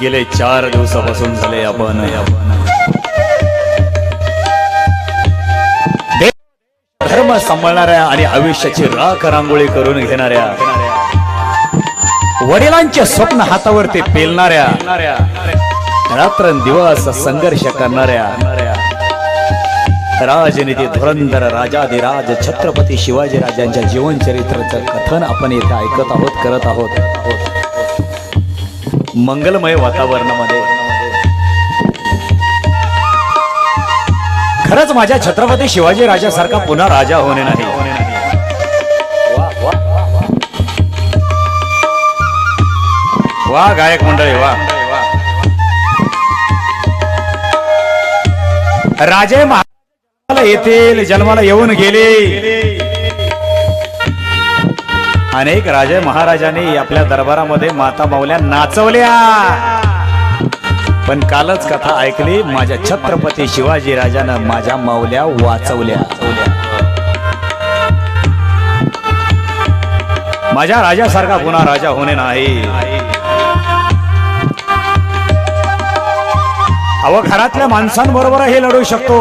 गेले 4 दिवसापासून झाले आपण धर्म सांभाळणाऱ्या आणि आयुष्याची राख रांगोळी करून घेणाऱ्या वडिलांचे स्वप्न हातावरती पेलणाऱ्या रात्रंदिवस संघर्ष करणाऱ्या राजनीती धुरंधर राजाधिराज छत्रपती शिवाजी राजांच्या जीवन चरित्राचं कथन आपण इथे ऐकत आहोत, करत आहोत मंगलमय वातावरणामध्ये। खरंच माझ्या छत्रपती शिवाजी राजासारखा पुन्हा राजा होणे नाही। वा गायक मंडळी वा। राजे महाराजाला येतील, जन्माला येऊन गेले। अनेक राजे महाराजांनी आपल्या दरबारामध्ये माता माऊल्या नाचवल्या, पण कालच कथा ऐकली, माझ्या छत्रपती शिवाजी राजानं माझ्या माऊल्या वाचवल्या। माझ्या राजासारखा पुन्हा राजा होणे नाही। अहो घरातल्या माणसांबरोबर हे लढू शकतो,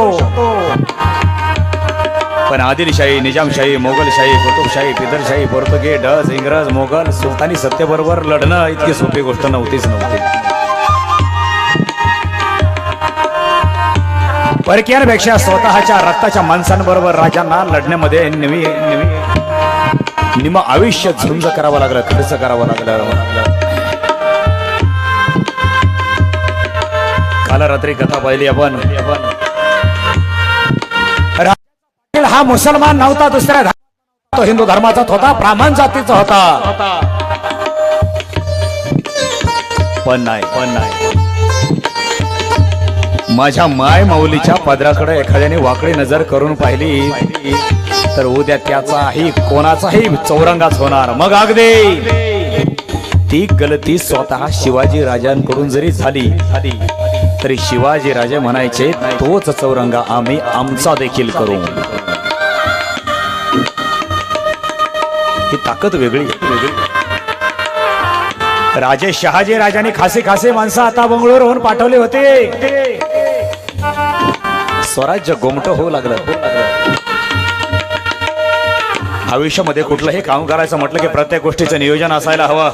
पण आदिलशाही, निजामशाही, मोगलशाही, कुतुबशाही, फिदरशाही, पोर्तुगीज, डच, इंग्रज, मोगल, सुलतानी सत्तेबरोबर लढणं इतकी सोपी गोष्ट नव्हतीच। परकीयांपेक्षा स्वतःच्या रक्ताच्या माणसांबरोबर राजांना लढण्यामध्ये निम आयुष्य झुंज करावं लागलं, खर्च करावं लागलं। काल रात्री कथा पाहिली आपण। हा मुसलमान नव्हता, दुसऱ्या तो हिंदू धर्माचाच होता, ब्राह्मण जातीचा होता, पण नाही माझ्या माय माऊलीच्या पदराकडे एखाद्याने वाकडी नजर करून पाहिली तर उद्या त्याचाही कोणाचाही चौरंगाच होणार। मग अगदी ती गलती स्वतः शिवाजी राजांकडून जरी झाली तरी शिवाजी राजे म्हणायचे तोच चौरंगा आम्ही आमचा देखील करू। ही ताकद वेगळी। राजे शहाजी राजांनी खासे माणसं आता बंगळुरूहून पाठवले होते। स्वराज्य गोमट होऊ लागलं। आयुष्यामध्ये कुठलंही काम करायचं म्हटलं की प्रत्येक गोष्टीचं नियोजन असायला हवं।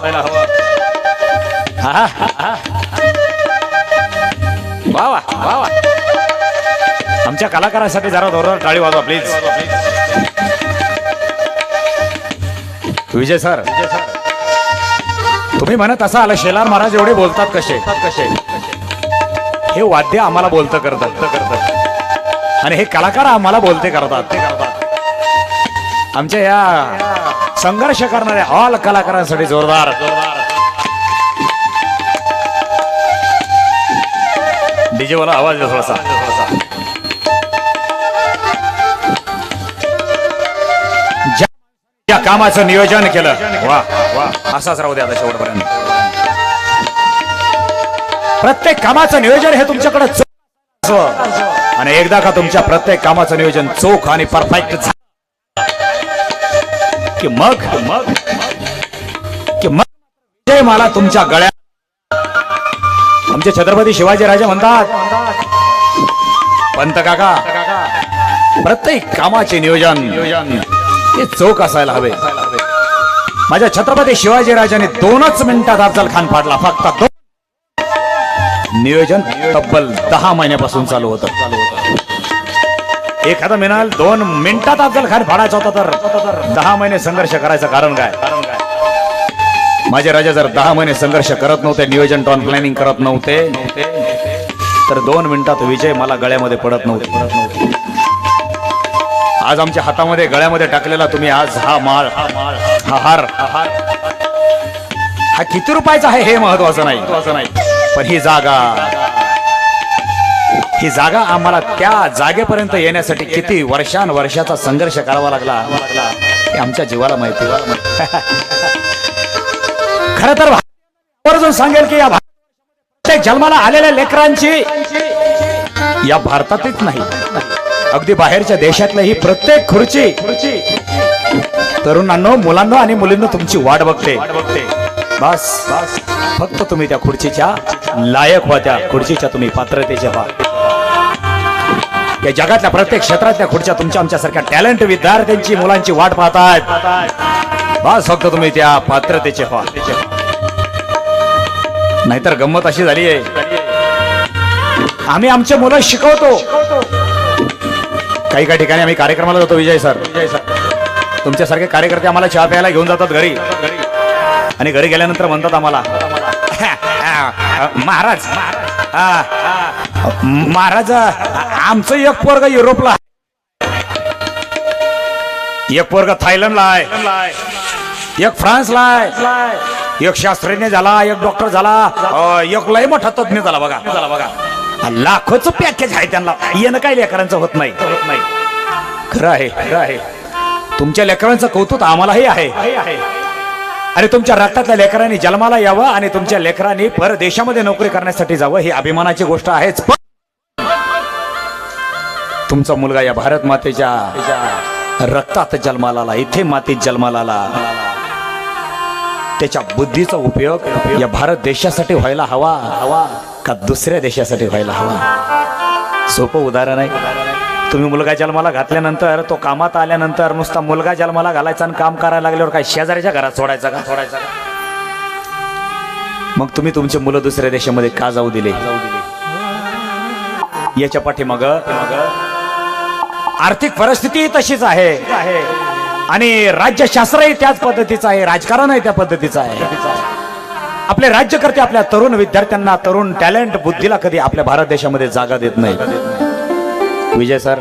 वा वा वा वा। आमच्या कलाकारांसाठी जरा जोरदार टाळी वाजवा प्लीज। विजय सर, तुम्ही म्हणत असाल शेलार महाराज एवढे बोलतात कसे? हे वाद्य आम्हाला बोलतं करतात आणि हे कलाकार आम्हाला बोलते करतात। आमच्या या संघर्ष करणाऱ्या ऑल कलाकारांसाठी जोरदार डीजे वाला आवाज दे थोडासा। ज्या कामाचं नियोजन केलं, वा वा, असाच राहू द्या आता शेवटपर्यंत। प्रत्येक कामाचं नियोजन हे तुमच्याकडे आणि एकदा का तुमच्या प्रत्येक कामाचं नियोजन चोख आणि परफेक्ट झालं की मग विजय मला तुमच्या गळ्यात। आमचे छत्रपती शिवाजी राजे म्हणतात, पंत काका प्रत्येक कामाचे नियोजन हे चोख असायला हवे। माझ्या छत्रपती शिवाजी राजाने 2च मिनिटात अफजल खान फाडला, फक्त 2। नियोजन तब्बल 10 महिन्यापासून चालू होतं। एखादा म्हणाल 2 मिनिटात अफजल खान फाडायचा होता तर 10 महिने संघर्ष करायचं कारण काय? माझे राजा जर 10 महिने संघर्ष करत नव्हते, नियोजन टॉन प्लॅनिंग करत नव्हते तर 2 मिनिटात विजय मला गळ्यामध्ये पडत नव्हते। आज आमच्या हातामध्ये गळ्यामध्ये टाकलेला तुम्ही आज हा माळ, हा हार, हा किती रुपयाचा आहे हे महत्वाचं नाही, पण ही जागा आम्हाला त्या जागेपर्यंत येण्यासाठी किती वर्षाचा संघर्ष करावा लागला हे आमच्या जीवाला माहिती। खरं तर आवर्जून सांगेल की या प्रत्येक जन्माला आलेल्या लेकरांची या भारतातच नाही, अगदी बाहेरच्या देशातल्या ही प्रत्येक खुर्ची तरुणांनो, मुलांनो आणि मुलींनो तुमची वाट बघते। बस फक्त तुम्ही त्या खुर्चीच्या लायक होत्या खुर्चीच्या तुम्ही पात्रतेचे व्हा. या जगातल्या प्रत्येक क्षेत्रातल्या खुर्च्या तुमच्या आमच्यासारख्या टॅलेंट विद्यार्थ्यांची मुलांची वाट पाहतायत. बस फक्त तुम्ही त्या पात्रतेचे व्हा. नाहीतर गंमत अशी झाली आहे, आम्ही आमचे मुलं शिकवतो. काही काही ठिकाणी आम्ही कार्यक्रमाला जातो. विजय सर तुमच्यासारखे कार्यकर्ते आम्हाला चहा प्यायला घेऊन जातात घरी, आणि घरी गेल्यानंतर म्हणतात आम्हाला, महाराज महाराज आमचं एक पोरग युरोपला, एक पोरग थायलंडला आहे, एक फ्रान्सला आहे, एक शास्त्रज्ञ झाला, एक डॉक्टर झाला, एक लय मोठा तज्ञ झाला. बघा लाखोचं पॅकेज आहे त्यांना. येणं काय लेकरांचं होत नाही. खरं आहे तुमच्या लेकरांचं कौतुक आम्हालाही आहे. आणि तुमच्या रक्तातल्या लेकरांनी जन्माला यावं आणि तुमच्या लेकरांनी परदेशामध्ये नोकरी करण्यासाठी जावं ही अभिमानाची गोष्ट आहेच. पण तुमचा मुलगा या भारत मातेच्या रक्तात जन्माला आला, इथे मातीत जन्माला आला. त्याच्या बुद्धीचा उपयोग या भारत देशासाठी व्हायला हवा का दुसऱ्या देशासाठी व्हायला हवा? सोपं उदाहरण आहे. तुम्ही मुलगा जन्माला घातल्यानंतर तो कामात आल्यानंतर नुसता मुलगा जन्माला घालायचा आणि काम करायला लागल्यावर काय शेजाऱ्याच्या घरात सोडायचा का? मग तुम्ही तुमचे मुलं दुसऱ्या देशामध्ये का जाऊ दिले? याच्या पाठीमाग आर्थिक परिस्थिती तशीच आहे आणि राज्यशास्त्रही त्याच पद्धतीचं आहे, राजकारणही त्या पद्धतीचं आहे. आपले राज्यकर्ते आपल्या तरुण विद्यार्थ्यांना, तरुण टॅलेंट बुद्धीला कधी आपल्या भारत देशामध्ये जागा देत नाही. विजय सर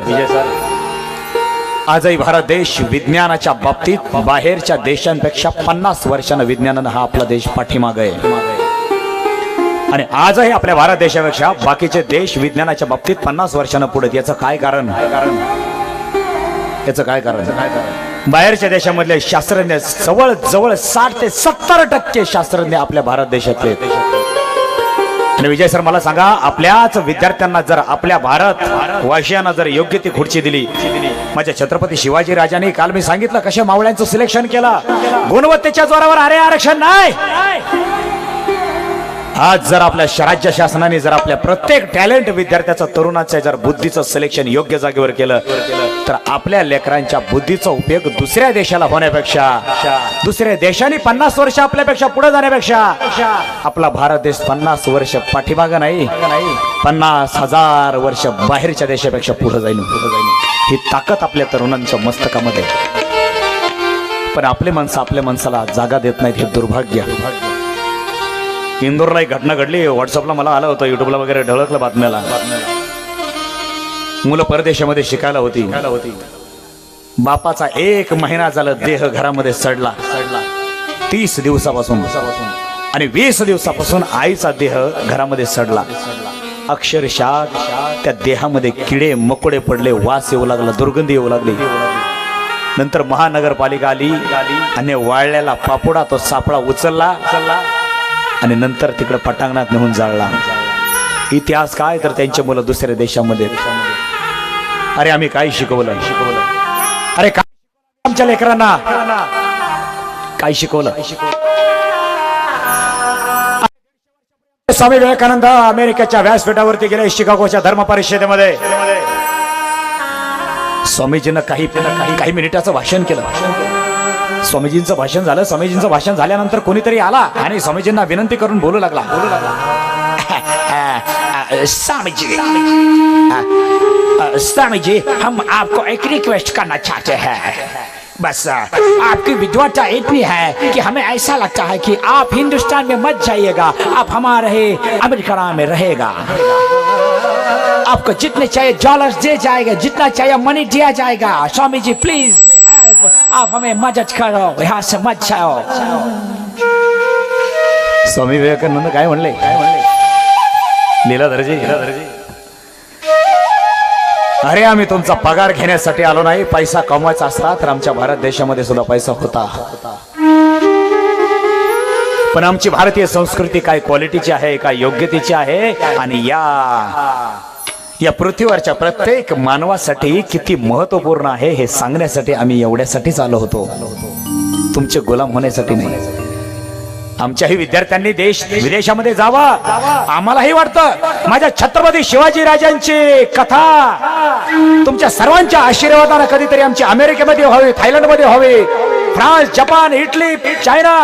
आजही भारत देश विज्ञानाच्या बाबतीत बाहेरच्या देशांपेक्षा 50 वर्षांना विज्ञानानं हा आपला देश पाठीमाग आहे. आणि आजही आपल्या भारत देशापेक्षा बाकीचे देश विज्ञानाच्या बाबतीत 50 वर्षांना पुढे. याचं काय कारण? याचं काय कारण? बाहेरच्या देशामधले शास्त्रज्ञ जवळ 60 ते 70% शास्त्रज्ञ आपल्या भारत देशातले. आणि विजय सर मला सांगा, आपल्याच विद्यार्थ्यांना जर आपल्या भारत वाशियांना जर योग्य ती खुर्ची दिली, माझ्या छत्रपती शिवाजी राजांनी काल मी सांगितलं कशा मावळ्यांचं सिलेक्शन केलं, गुणवत्तेच्या जोरावर. अरे आरक्षण नाही. आज जर आपल्या राज्य शासनाने जर आपल्या प्रत्येक टॅलेंट विद्यार्थ्याचं, तरुणाचं जर बुद्धीचं सिलेक्शन योग्य जागेवर केलं तर आपल्या लेकरांच्या बुद्धीचा उपयोग दुसऱ्या देशाला होण्यापेक्षा, दुसऱ्या देशाने 50 वर्ष आपल्यापेक्षा पुढे जाण्यापेक्षा आपला भारत देश 50 वर्ष पाठीमागं नाही, 50,000 वर्ष बाहेरच्या देशापेक्षा पुढे जाईल. ही ताकद आपल्या तरुणांच्या मस्तकामध्ये. पण आपले माणसं आपल्या माणसाला जागा देत नाहीत. हे दुर्भाग्य. इंदोरला एक घटना घडली. व्हॉट्सअपला मला आलं होतं, युट्यूबला वगैरे ढळकलं बातम्याला. मुलं परदेशामध्ये शिकायला होती. बापाचा 1 महिना झाला देह घरामध्ये सडला 30 दिवसापासून, आणि 20 दिवसापासून आईचा देह घरामध्ये सडला. अक्षरशः त्या देहामध्ये किडे मकोडे पडले, वास येऊ लागला, दुर्गंधी येऊ लागली. नंतर महानगरपालिका आली आणि वाळलेला पापोडा तो सापळा उचलला आणि नंतर तिकडे पटांगणात नेऊन जाळला. इतिहास काय तर त्यांचे मुलं दुसऱ्या देशामध्ये. अरे आम्ही काय शिकवलं? अरे काय आमच्या लेकरांना काय शिकवलं? स्वामी विवेकानंद अमेरिकेच्या व्यासपीठावरती गेले, शिकागोच्या धर्म परिषदेमध्ये. स्वामीजींना काही मिनिटाचं भाषण केलं. स्वामीजींचं भाषण झालं. स्वामीजींचं भाषण झाल्यानंतर कोणीतरी आला आणि स्वामीजींना विनंती करून बोलू लागला. स्वामीजी हम आपको एक रिक्वेस्ट करना चाहते हैं. बस आपकी विद्वता इतनी है कि हमें ऐसा लगता है कि आप हिंदुस्तान में मत जाइएगा, आप हमारे अमेरिका में रहेगा. आपको जितने चाहिए डॉलर्स दे जाएगा, जितना चाहिए मनी दिया जाएगा. स्वामी जी प्लीज आप हमें मदद करो, यहाँ से मत जाओ. स्वामी विवेकानंद काय म्हणले? लीलाधरजी, अरे आम्ही तुमचा पगार घेण्यासाठी आलो नाही. पैसा कमवायचा असता तर आमच्या भारत देशामध्ये सुद्धा पैसा होता. पण आमची भारतीय संस्कृती काय क्वालिटीची आहे, काय योग्यतेची आहे, आणि या पृथ्वीवरच्या प्रत्येक मानवासाठी किती महत्वपूर्ण आहे हे सांगण्यासाठी आम्ही एवढ्यासाठीच आलो होतो, तुमचे गुलाम होण्यासाठी नाही. आमच्याही विद्यार्थ्यांनी देश विदेशामध्ये जावा, आम्हालाही वाटतं माझ्या छत्रपती शिवाजी राजांची कथा तुमच्या सर्वांच्या आशीर्वादाने कधीतरी आमची अमेरिकेमध्ये व्हावी, थायलंडमध्ये व्हावी, फ्रान्स, जपान, इटली, चायना.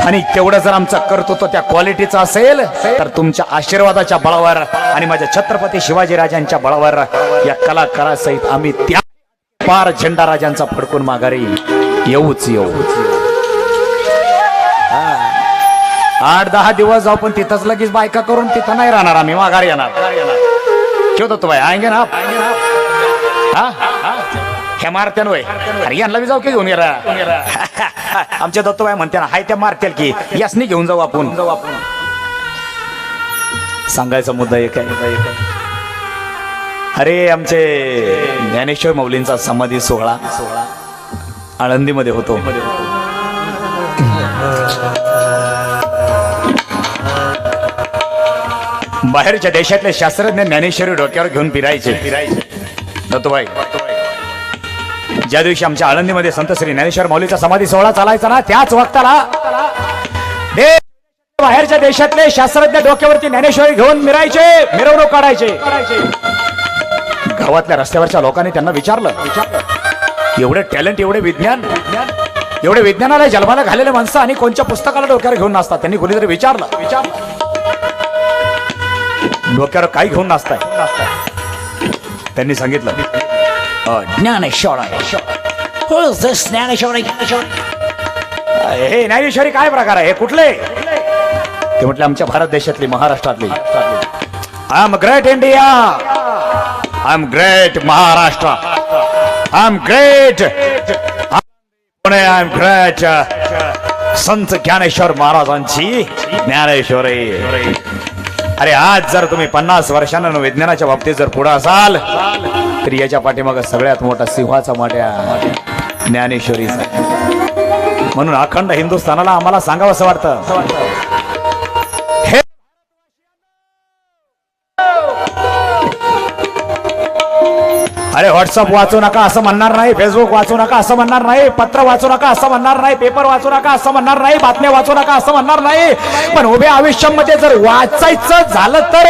आणि तेवढं जर आमचं कर्तृत्व त्या क्वालिटीचं असेल तर तुमच्या आशीर्वादाच्या बळावर आणि माझ्या छत्रपती शिवाजी राजांच्या बळावर या कलाकारासहित आम्ही त्या पार झेंडा राजांचा फडकून माघारी येऊच येऊ. 8-10 दिवस जाऊ पण तिथंच लगेच बायका करून तिथं नाही राहणार, आम्ही माघारी येणार. क्यों दत्तू भाई आएंगे ना आप? ह्या मारत्यान वय अरे यांना बी जाऊ की घेऊन येरा. आमच्या दत्तूबाई म्हणते ना हाय त्या मारत्याल की यासनी घेऊन जाऊ आपण. सांगायचा मुद्दा एक आहे. अरे आमचे ज्ञानेश्वर माऊलींचा समाधी सोहळा आळंदीमध्ये होतो. बाहेरच्या देशातले शास्त्रज्ञ ज्ञानेश्वरी डोक्यावर घेऊन फिरायचे. दत्तूबाई ज्या दिवशी आमच्या आळंदीमध्ये संत श्री ज्ञानेश्वर माऊलीचा समाधी सोहळा चालायचा ना, त्याच वक्ताला बाहेरच्या देशातले शास्त्रज्ञ डोक्यावरती ज्ञानेश्वरी घेऊन मिरायचे, मिरवणूक काढायचे. गावातल्या रस्त्यावरच्या लोकांनी त्यांना विचारलं, एवढे टॅलेंट, एवढे विज्ञानाला जन्माला घालेले माणसं आणि कोणत्या पुस्तकाला डोक्यावर घेऊन नाचतात? त्यांनी कोणीतरी विचारलं, डोक्यावर काय घेऊन नाचताय? त्यांनी सांगितलं ज्ञानेश्वर. हे ज्ञानेश्वरी काय प्रकार आहे, हे कुठले? ते म्हटले आमच्या भारत देशातली, महाराष्ट्रातली. I am great India, I am great Maharashtra, I am great Pune, I am great संत ज्ञानेश्वर महाराजांची ज्ञानेश्वरी. अरे आज जर तुम्ही 50 वर्षांना विज्ञानाच्या बाबतीत जर पुढे असाल तर याच्या पाठीमागे सगळ्यात मोठा सिंहाचा मोठ्या ज्ञानेश्वरीचा. म्हणून अखंड हिंदुस्थानाला आम्हाला सांगावं असं वाटतं, अरे व्हॉट्सअप वाचू नका असं म्हणणार नाही, फेसबुक वाचू नका असं म्हणणार नाही, पत्र वाचू नका असं म्हणणार नाही, पेपर वाचू नका असं म्हणणार नाही, बातम्या वाचू नका असं म्हणणार नाही. पण उभ्या आयुष्यामध्ये जर वाचायचं झालं तर